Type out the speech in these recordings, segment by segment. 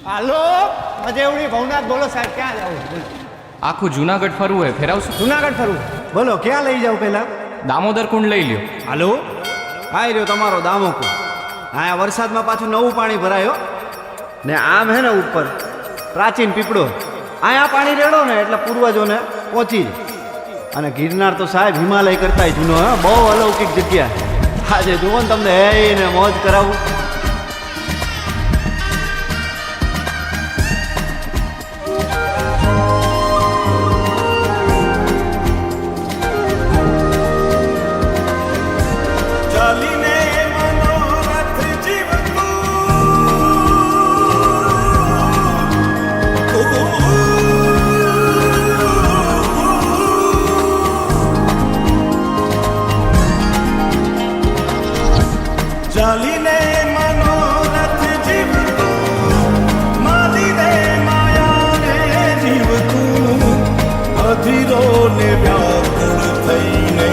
હાલો મજેવડી ભવનાથ બોલો સાહેબ, ક્યાં જાવ? આખું જુનાગઢ ફરવું હોય, ફેરાવશું? જુનાગઢ ફરવું? બોલો ક્યાં લઈ જાવ પહેલા? દામોદર કુંડ લઈ લ્યો. હાલો હા રહ્યો તમારો દામોકુંડ. હા વરસાદમાં પાછું નવું પાણી ભરાયો ને આમ હે ને ઉપર પ્રાચીન પીપળો, અહીંયા પાણી રેડો ને એટલે પૂર્વજોને પહોંચી જાય. અને ગિરનાર તો સાહેબ હિમાલય કરતાંય જૂનો, હા બહુ અલૌકિક જગ્યા. આજે જુઓ ને તમને હે ને મોજ કરાવું. ચાલીને મનોરથ જીવતું, માલીને માયાને જીવતું, અધીરો ને વ્યાકુળ થઈને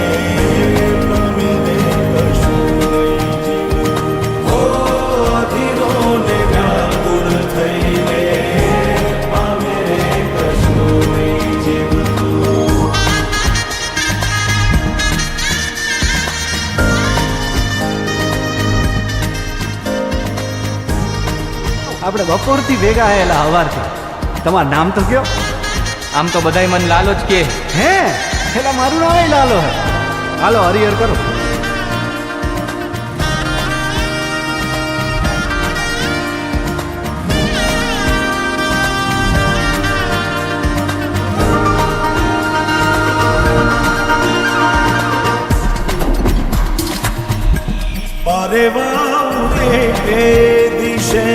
પામીને કશું નહીં જીવતું. હો અધીરો ને વ્યાકુળ થઈને પામીને કશું નહીં જીવતું. આપણે બપોરથી ભેગા આયેલા હવારથી. તમારું નામ તો કયો? આમ તો બધાય મન લાલો જ કે. હે પેલા મારું નામ લાલો હે. હાલો હરિહર કરો. પારેવા રે દિશે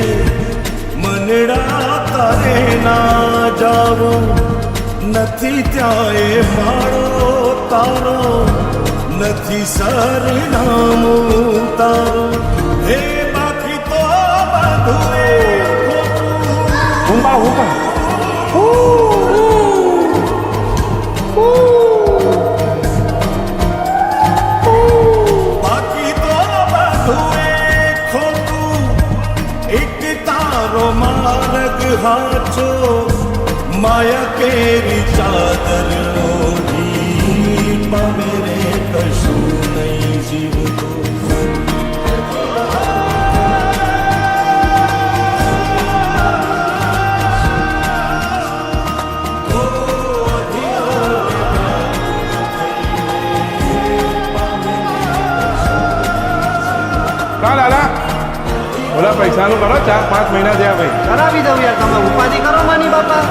મનડા તારે ના જાવો, નથી ત્યાં એ માળો તારો, નથી સરનામું તારો. હે બાકી તો બધું એ બાકી તો બધું એ ખોટું. એક તારો માર્ગ હાચો, માયા કેરી ચાદર ઓઢી પામે રે કશું નહીં જીવતું. લાલા ઓલા પૈસાનું કરો, 4-5 મહિના થયા ભાઈ. કરાવી દઉં યાર, તમે ઉપાધિ કરો માની બાપા.